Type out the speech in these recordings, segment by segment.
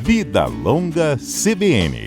Vida Longa CBN.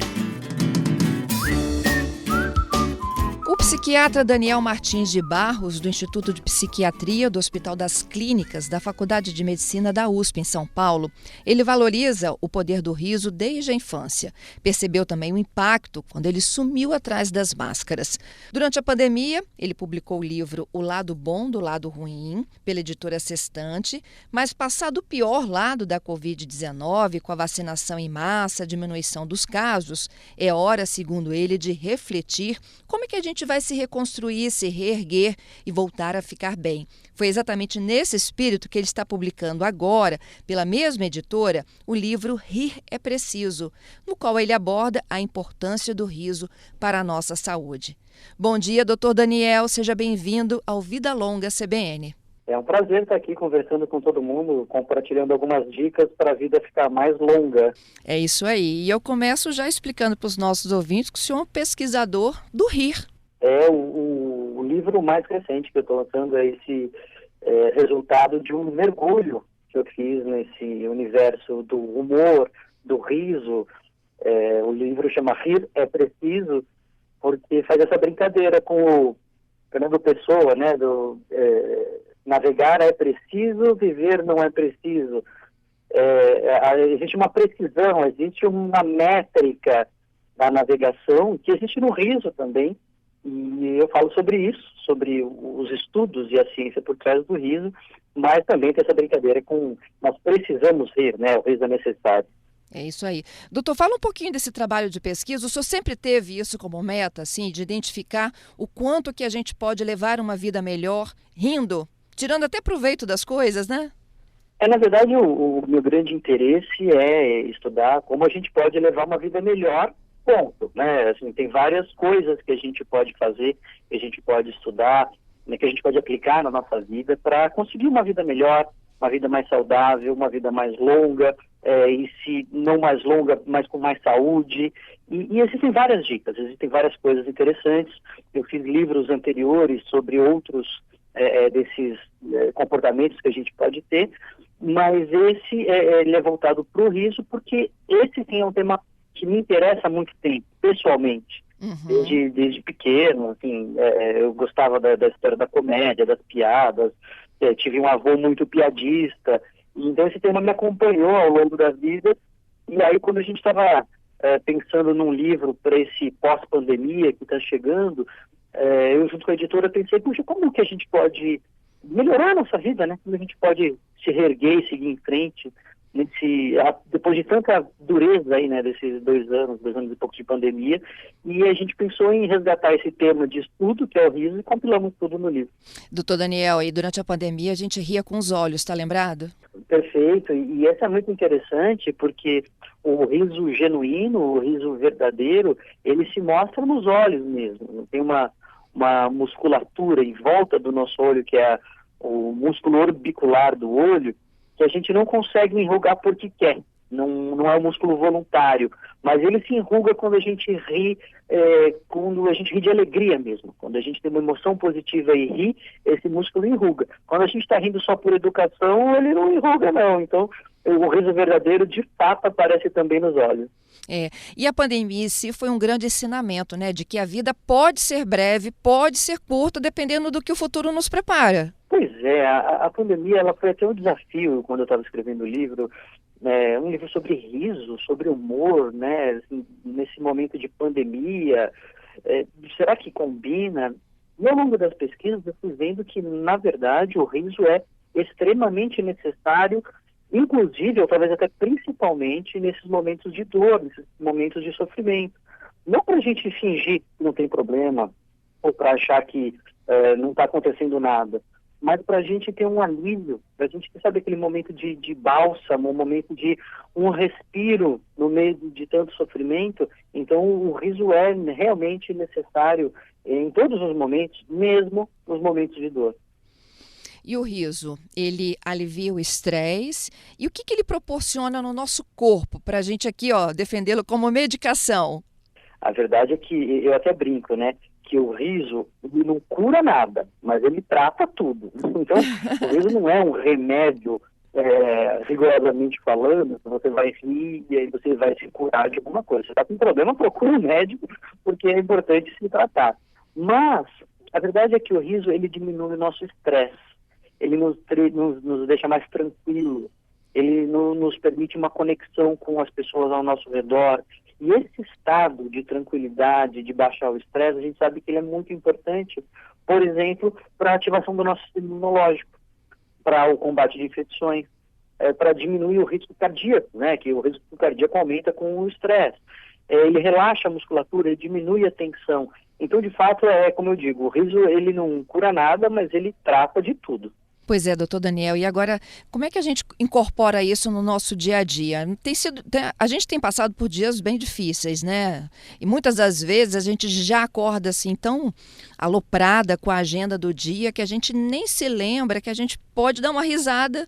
O psiquiatra Daniel Martins de Barros, do Instituto de Psiquiatria do Hospital das Clínicas da Faculdade de Medicina da USP, em São Paulo, ele valoriza o poder do riso desde a infância. Percebeu também o impacto quando ele sumiu atrás das máscaras. Durante a pandemia, ele publicou o livro O Lado Bom do Lado Ruim, pela editora Sextante, mas passado o pior lado da Covid-19, com a vacinação em massa, a diminuição dos casos, é hora, segundo ele, de refletir como é que a gente vai se reconstruir, se reerguer e voltar a ficar bem. Foi exatamente nesse espírito que ele está publicando agora, pela mesma editora, o livro Rir é Preciso, no qual ele aborda a importância do riso para a nossa saúde. Bom dia, doutor Daniel, seja bem-vindo ao Vida Longa CBN. É um prazer estar aqui conversando com todo mundo, compartilhando algumas dicas para a vida ficar mais longa. É isso aí. E eu começo já explicando para os nossos ouvintes que o senhor é um pesquisador do rir. O livro mais recente que eu estou lançando é esse resultado de um mergulho que eu fiz nesse universo do humor, do riso. O livro chama Rir é Preciso, porque faz essa brincadeira com o Fernando Pessoa, né? Navegar é preciso, viver não é preciso. Existe uma precisão, existe uma métrica da navegação que existe no riso também. E eu falo sobre isso, sobre os estudos e a ciência por trás do riso, mas também tem essa brincadeira com nós precisamos rir, né? O riso é necessário. É isso aí. Doutor, fala um pouquinho desse trabalho de pesquisa. O senhor sempre teve isso como meta, assim, de identificar o quanto que a gente pode levar uma vida melhor rindo, tirando até proveito das coisas, né? Na verdade, o meu grande interesse é estudar como a gente pode levar uma vida melhor, ponto, né? Assim, tem várias coisas que a gente pode fazer, que a gente pode estudar, né, que a gente pode aplicar na nossa vida para conseguir uma vida melhor, uma vida mais saudável, uma vida mais longa, e se não mais longa, mas com mais saúde. E existem várias dicas, existem várias coisas interessantes. Eu fiz livros anteriores sobre outros desses comportamentos que a gente pode ter, mas ele é voltado para o riso, porque esse sim é um tema que me interessa há muito tempo, pessoalmente. Desde pequeno, assim, eu gostava da história da comédia, das piadas, tive um avô muito piadista, então esse tema me acompanhou ao longo da vida. E aí, quando a gente estava pensando num livro para esse pós-pandemia que está chegando, eu junto com a editora pensei, puxa, como que a gente pode melhorar a nossa vida, né? Como a gente pode se reerguer e seguir em frente depois de tanta dureza aí, né, desses 2 anos e pouco de pandemia. E a gente pensou em resgatar esse tema de estudo, que é o riso, e compilamos tudo no livro. Doutor Daniel, e durante a pandemia a gente ria com os olhos, tá lembrado? Perfeito, e essa é muito interessante porque o riso genuíno, o riso verdadeiro, ele se mostra nos olhos mesmo. Tem uma musculatura em volta do nosso olho, que é o músculo orbicular do olho, que a gente não consegue enrugar porque quer, não é um músculo voluntário, mas ele se enruga quando a gente ri, quando a gente ri de alegria mesmo, quando a gente tem uma emoção positiva e ri, esse músculo enruga. Quando a gente está rindo só por educação, ele não enruga não, então o riso verdadeiro de fato aparece também nos olhos. E a pandemia em si foi um grande ensinamento, né, de que a vida pode ser breve, pode ser curta, dependendo do que o futuro nos prepara. Pois é, a pandemia ela foi até um desafio quando eu estava escrevendo o livro, um livro sobre riso, sobre humor, né, assim, nesse momento de pandemia, será que combina? E ao longo das pesquisas eu fui vendo que, na verdade, o riso é extremamente necessário, inclusive, ou talvez até principalmente, nesses momentos de dor, nesses momentos de sofrimento. Não para a gente fingir que não tem problema, ou para achar que não está acontecendo nada, mas para a gente ter um alívio, para a gente ter, sabe, aquele momento de bálsamo, um momento de um respiro no meio de tanto sofrimento. Então o riso é realmente necessário em todos os momentos, mesmo nos momentos de dor. E o riso, ele alivia o estresse. E o que ele proporciona no nosso corpo, para a gente aqui, defendê-lo como medicação? A verdade é que eu até brinco, né? Que o riso ele não cura nada, mas ele trata tudo. Então, o riso não é um remédio rigorosamente falando, você vai rir e aí você vai se curar de alguma coisa. Você está com problema, procura um médico, porque é importante se tratar. Mas a verdade é que o riso, ele diminui o nosso estresse, ele nos deixa mais tranquilo, ele nos permite uma conexão com as pessoas ao nosso redor. E esse estado de tranquilidade, de baixar o estresse, a gente sabe que ele é muito importante, por exemplo, para a ativação do nosso sistema imunológico, para o combate de infecções, para diminuir o risco cardíaco, né, que o risco cardíaco aumenta com o estresse. Ele relaxa a musculatura, ele diminui a tensão. Então, de fato, como eu digo, o riso ele não cura nada, mas ele trata de tudo. Pois é, doutor Daniel. E agora, como é que a gente incorpora isso no nosso dia a dia? A gente tem passado por dias bem difíceis, né? E muitas das vezes a gente já acorda assim tão aloprada com a agenda do dia que a gente nem se lembra que a gente pode dar uma risada,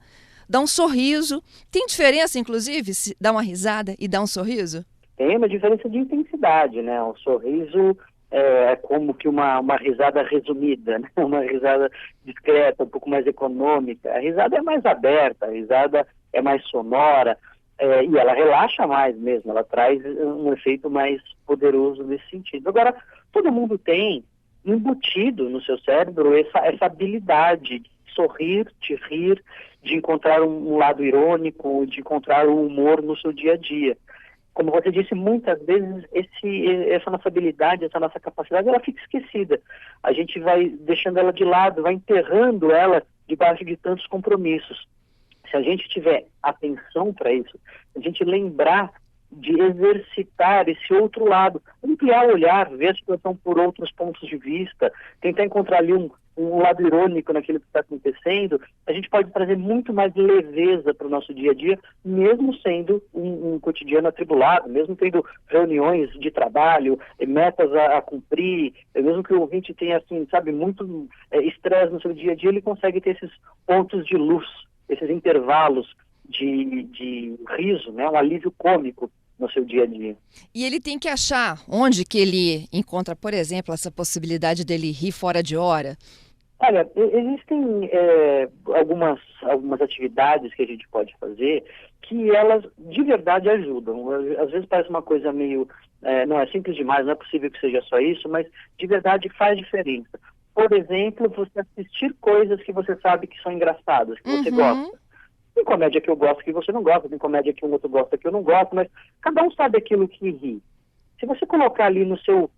dar um sorriso. Tem diferença, inclusive, se dar uma risada e dar um sorriso? Tem uma diferença de intensidade, né? O sorriso é como que uma risada resumida, né? Uma risada discreta, um pouco mais econômica. A risada é mais aberta, a risada é mais sonora, e ela relaxa mais mesmo, ela traz um efeito mais poderoso nesse sentido. Agora, todo mundo tem embutido no seu cérebro essa habilidade de sorrir, de rir, de encontrar um lado irônico, de encontrar o humor no seu dia a dia. Como você disse, muitas vezes essa nossa habilidade, essa nossa capacidade, ela fica esquecida. A gente vai deixando ela de lado, vai enterrando ela debaixo de tantos compromissos. Se a gente tiver atenção para isso, a gente lembrar de exercitar esse outro lado, ampliar o olhar, ver a situação por outros pontos de vista, tentar encontrar ali um lado irônico naquilo que está acontecendo, a gente pode trazer muito mais leveza para o nosso dia a dia, mesmo sendo um cotidiano atribulado, mesmo tendo reuniões de trabalho, metas a cumprir, mesmo que o ouvinte tenha, assim, sabe, muito estresse no seu dia a dia, ele consegue ter esses pontos de luz, esses intervalos de riso, né, um alívio cômico no seu dia a dia. E ele tem que achar onde que ele encontra, por exemplo, essa possibilidade dele rir fora de hora? Olha, existem algumas atividades que a gente pode fazer que elas de verdade ajudam. Às vezes parece uma coisa meio, não é simples demais, não é possível que seja só isso, mas de verdade faz diferença. Por exemplo, você assistir coisas que você sabe que são engraçadas, que você gosta. Tem comédia que eu gosto que você não gosta, tem comédia que um outro gosta que eu não gosto, mas cada um sabe aquilo que ri. Se você colocar ali no seu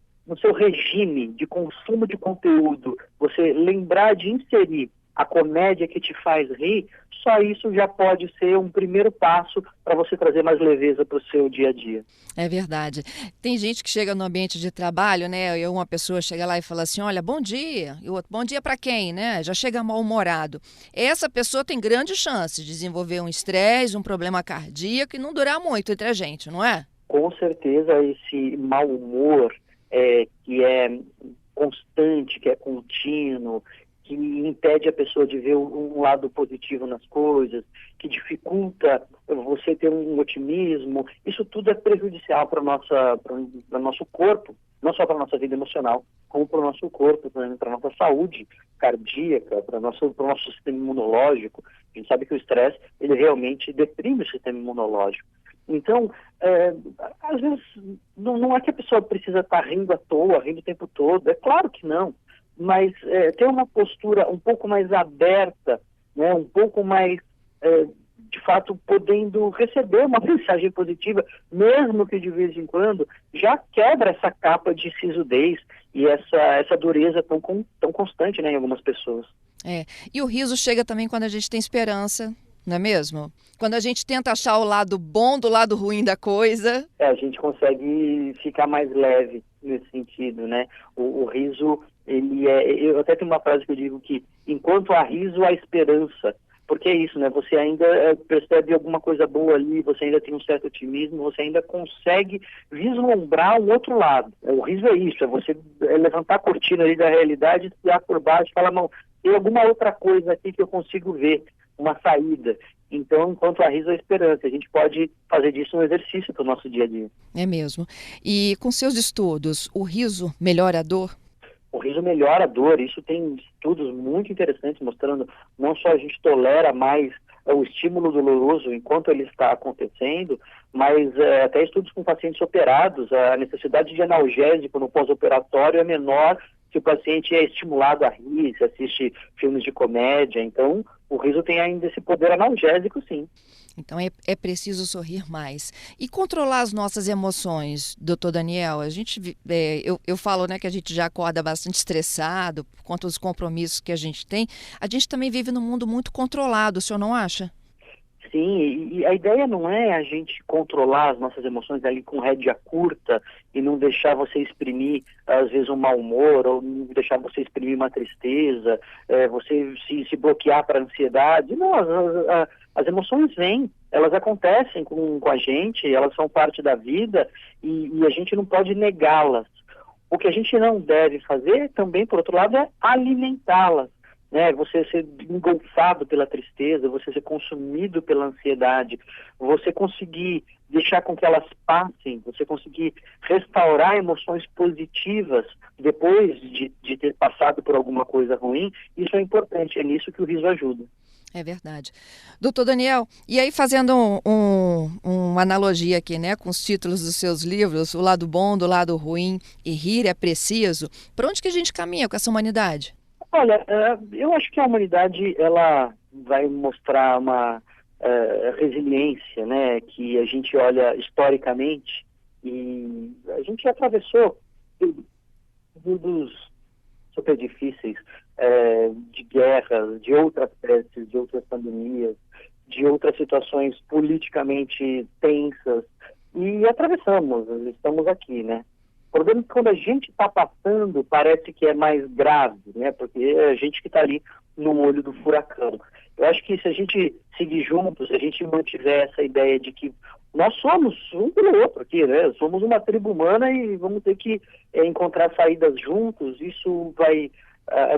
regime de consumo de conteúdo, você lembrar de inserir a comédia que te faz rir, só isso já pode ser um primeiro passo para você trazer mais leveza para o seu dia a dia. É verdade. Tem gente que chega no ambiente de trabalho, né? E uma pessoa chega lá e fala assim, olha, bom dia. E o outro, bom dia para quem, né? Já chega mal-humorado. Essa pessoa tem grande chance de desenvolver um estresse, um problema cardíaco e não durar muito entre a gente, não é? Com certeza esse mau humor que é constante, que é contínuo, que impede a pessoa de ver um lado positivo nas coisas, que dificulta você ter um otimismo, isso tudo é prejudicial para o nosso corpo, não só para a nossa vida emocional, como para o nosso corpo, para a nossa saúde cardíaca, para o nosso sistema imunológico. A gente sabe que o estresse, ele realmente deprime o sistema imunológico. Então, às vezes, não é que a pessoa precisa estar rindo à toa, rindo o tempo todo, é claro que não. Mas ter uma postura um pouco mais aberta, né, um pouco mais, de fato, podendo receber uma mensagem positiva, mesmo que de vez em quando, já quebra essa capa de sisudez e essa dureza tão constante, né, em algumas pessoas. E o riso chega também quando a gente tem esperança, não é mesmo? Quando a gente tenta achar o lado bom do lado ruim da coisa. A gente consegue ficar mais leve nesse sentido, né? O riso, eu até tenho uma frase que eu digo que enquanto há riso, há esperança. Porque é isso, né? Você ainda percebe alguma coisa boa ali, você ainda tem um certo otimismo, você ainda consegue vislumbrar um outro lado. O riso é isso, é você levantar a cortina ali da realidade, espiar por baixo e falar, não, tem alguma outra coisa aqui que eu consigo ver, uma saída. Então, enquanto há riso, há esperança. A gente pode fazer disso um exercício para o nosso dia a dia. É mesmo. E com seus estudos, o riso melhora a dor? O riso melhora a dor. Isso tem estudos muito interessantes mostrando não só a gente tolera mais o estímulo doloroso enquanto ele está acontecendo, mas até estudos com pacientes operados, a necessidade de analgésico no pós-operatório é menor se o paciente é estimulado a rir, se assiste filmes de comédia. Então, o riso tem ainda esse poder analgésico, sim. Então é preciso sorrir mais. E controlar as nossas emoções, doutor Daniel? Eu falo, né, que a gente já acorda bastante estressado por conta dos compromissos que a gente tem. A gente também vive num mundo muito controlado, o senhor não acha? Sim, e a ideia não é a gente controlar as nossas emoções ali com rédea curta e não deixar você exprimir, às vezes, um mau humor, ou não deixar você exprimir uma tristeza, você se bloquear para a ansiedade. Não, as emoções vêm, elas acontecem com a gente, elas são parte da vida e a gente não pode negá-las. O que a gente não deve fazer também, por outro lado, é alimentá-las. Você ser engolfado pela tristeza, você ser consumido pela ansiedade, você conseguir deixar com que elas passem, você conseguir restaurar emoções positivas depois de ter passado por alguma coisa ruim, isso é importante, é nisso que o riso ajuda. É verdade. Doutor Daniel, e aí fazendo uma analogia aqui, né, com os títulos dos seus livros, O Lado Bom do Lado Ruim e Rir é Preciso, para onde que a gente caminha com essa humanidade? Olha, eu acho que a humanidade ela vai mostrar uma resiliência, né, que a gente olha historicamente e a gente atravessou períodos super difíceis, de guerras, de outras pestes, de outras pandemias, de outras situações politicamente tensas e atravessamos, estamos aqui, né? O problema é que quando a gente está passando, parece que é mais grave, né? Porque é a gente que está ali no olho do furacão. Eu acho que se a gente seguir juntos, se a gente mantiver essa ideia de que nós somos um pelo outro aqui, né? Somos uma tribo humana e vamos ter que encontrar saídas juntos, isso vai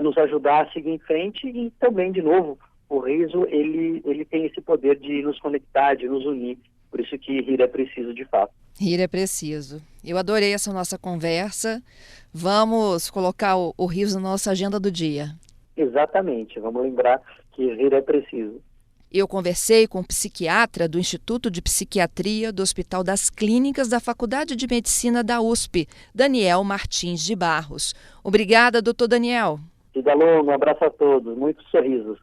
nos ajudar a seguir em frente e também, de novo, o riso, ele tem esse poder de nos conectar, de nos unir. Por isso que rir é preciso, de fato. Rir é preciso. Eu adorei essa nossa conversa. Vamos colocar o riso na nossa agenda do dia. Exatamente. Vamos lembrar que rir é preciso. Eu conversei com o psiquiatra do Instituto de Psiquiatria do Hospital das Clínicas da Faculdade de Medicina da USP, Daniel Martins de Barros. Obrigada, doutor Daniel. Vida longa, um abraço a todos. Muitos sorrisos.